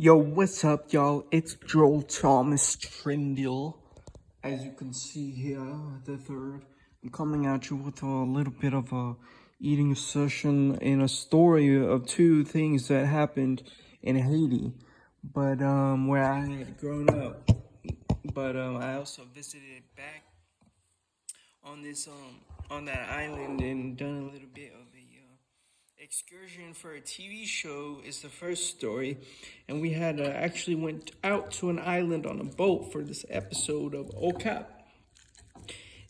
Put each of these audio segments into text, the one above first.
Yo, what's up, y'all? It's Joel Thomas Trindle. As you can see here, the third. I'm coming at you with a little bit of a eating session and a story of two things that happened in Haiti, but where I had grown up. But I also visited back on this on that island and done a little bit of a excursion for a TV show is the first story, and we had actually went out to an island on a boat for this episode of Goocd,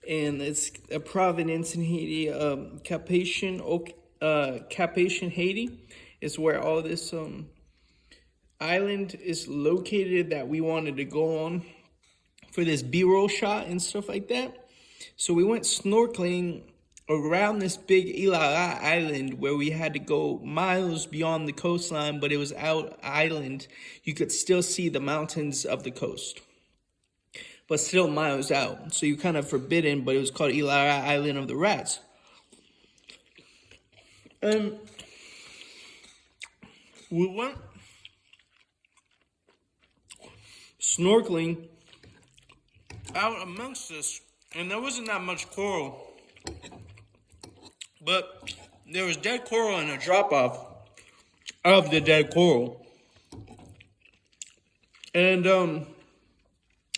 and it's a province in Haiti, Cap-Haïtien Haiti is where all this island is located that we wanted to go on for this B-roll shot and stuff like that. So we went snorkeling around this big Ilara island where we had to go miles beyond the coastline, but it was out island. You could still see the mountains of the coast, but still miles out. So you kind of forbidden, but it was called Ilara Island of the Rats. And we went snorkeling out amongst this, and there wasn't that much coral. But there was dead coral and a drop-off of the dead coral. And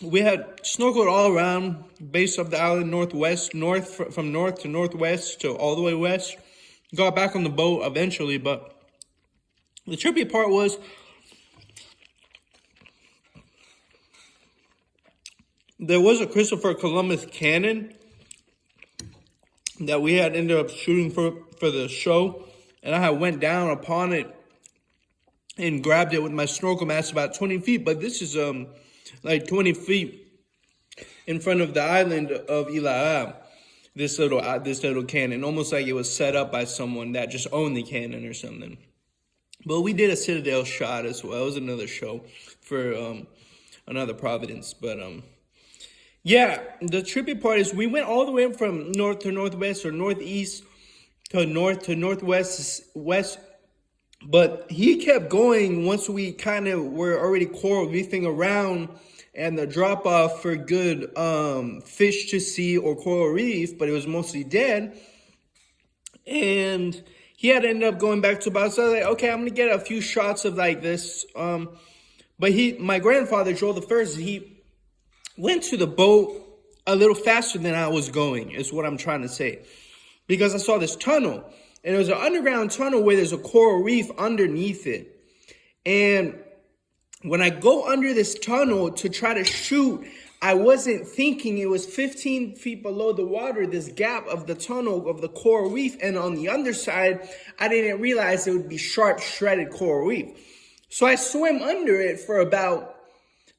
we had snorkeled all around, base of the island, from north to northwest to all the way west. Got back on the boat eventually, but the trippy part was there was a Christopher Columbus cannon that we had ended up shooting for the show, and I had went down upon it and grabbed it with my snorkel mask about 20 feet, but this is like 20 feet in front of the island of Ilara, this little cannon, almost like it was set up by someone that just owned the cannon or something. But we did a Citadel shot as well. It was another show for another province, but yeah, the trippy part is we went all the way from north to northwest or northeast to north to northwest, west. But he kept going once we kind of were already coral reefing around and the drop off for good fish to see or coral reef, but it was mostly dead. And he had ended up going back to about, so I was like, okay, I'm going to get a few shots of like this. But my grandfather, Joel the First, he went to the boat a little faster than I was going, is what I'm trying to say. Because I saw this tunnel, and it was an underground tunnel where there's a coral reef underneath it. And when I go under this tunnel to try to shoot, I wasn't thinking it was 15 feet below the water, this gap of the tunnel of the coral reef. And on the underside, I didn't realize it would be sharp, shredded coral reef. So I swam under it for about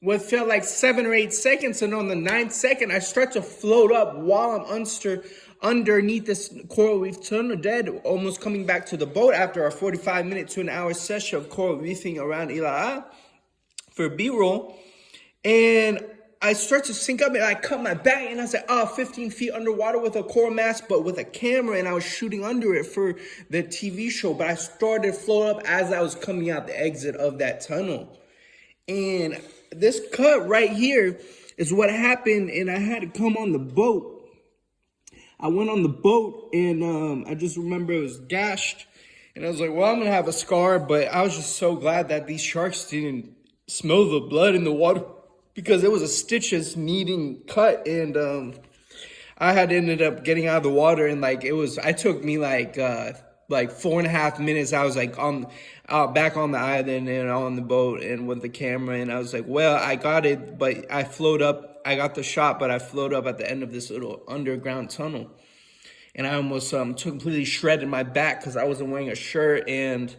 what felt like 7 or 8 seconds, and on the 9th second, I start to float up while I'm underneath this coral reef tunnel, dead, almost coming back to the boat after a 45-minute to an hour session of coral reefing around Ilara for B-roll. And I start to sink up, and I cut my back, and I was like, 15 feet underwater with a coral mask, but with a camera, and I was shooting under it for the TV show. But I started to float up as I was coming out the exit of that tunnel. And this cut right here is what happened, and I had to come on the boat. I went on the boat, and I just remember it was gashed, and I was like, well, I'm going to have a scar, but I was just so glad that these sharks didn't smell the blood in the water, because it was a stitches needing cut, and I had ended up getting out of the water, and like it took me like 4.5 minutes. I was like back on the island and on the boat and with the camera, and I was like, well, I got it, but I float up. I got the shot, but I float up at the end of this little underground tunnel, and I almost completely shredded my back because I wasn't wearing a shirt, and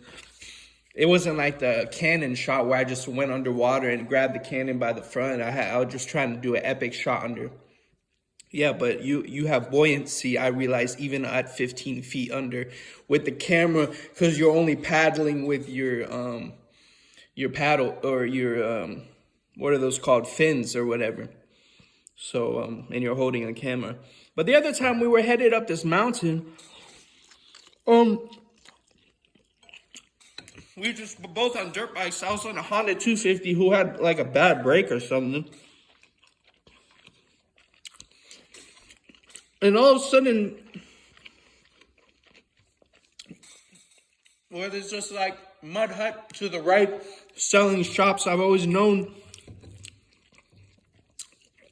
it wasn't like the cannon shot where I just went underwater and grabbed the cannon by the front. I was just trying to do an epic shot under. Yeah, but you have buoyancy, I realized, even at 15 feet under with the camera, because you're only paddling with your paddle or your, what are those called? Fins or whatever. So, and you're holding a camera. But the other time we were headed up this mountain, We just were both on dirt bikes. I was on a Honda 250 who had like a bad brake or something. And all of a sudden, well, there's just like Mud Hut to the right, selling shops I've always known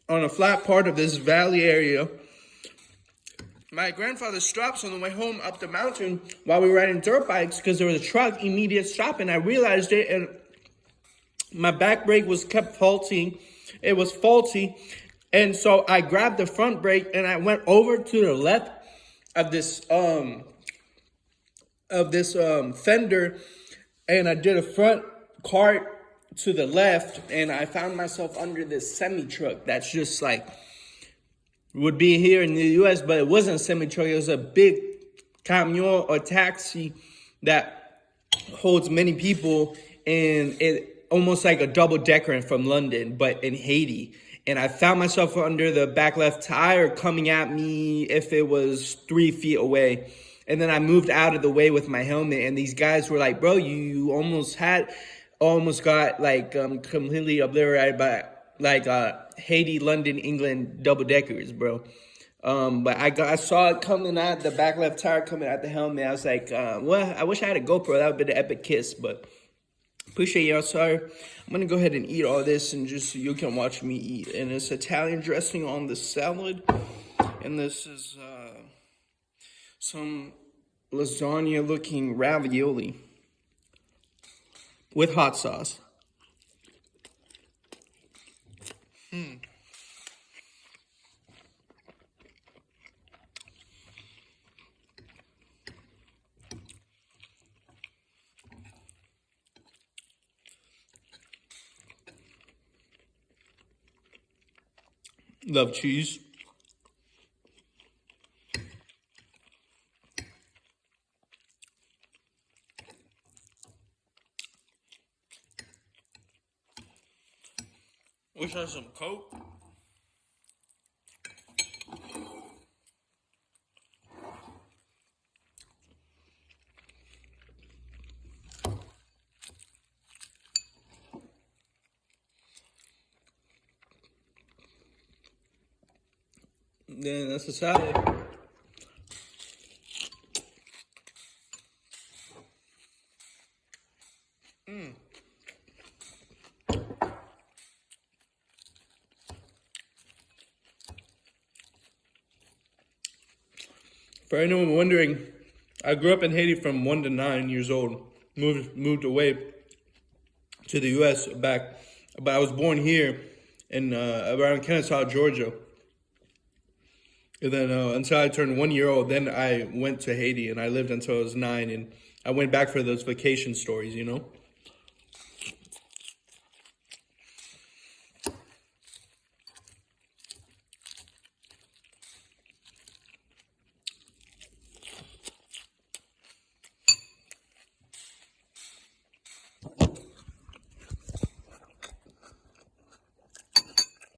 on a flat part of this valley area. My grandfather stops on the way home up the mountain while we were riding dirt bikes because there was a truck immediate stop, and I realized it, and my back brake was kept faulty. It was faulty, and so I grabbed the front brake and I went over to the left of this fender, and I did a front cart to the left, and I found myself under this semi truck that's just like would be here in the US, but it wasn't a semi truck. It was a big camion or taxi that holds many people, and it almost like a double decker from London, but in Haiti. And I found myself under the back left tire coming at me if it was 3 feet away. And then I moved out of the way with my helmet, and these guys were like, bro, you almost got like completely obliterated by like Haiti, London, England double deckers, bro. But I saw it coming out the back left tire coming out the helmet. I was like, well, I wish I had a GoPro. That would be the epic kiss, but appreciate y'all, sir. I'm gonna go ahead and eat all this, and just so you can watch me eat. And it's Italian dressing on the salad, and this is some lasagna looking ravioli with hot sauce. Love cheese. Wish I had some Coke. Then that's a salad. For anyone wondering, I grew up in Haiti from 1 to 9 years old. Moved away to the U.S. back, but I was born here in around Kennesaw, Georgia. And then until I turned 1 year old, then I went to Haiti, and I lived until I was 9, and I went back for those vacation stories, you know.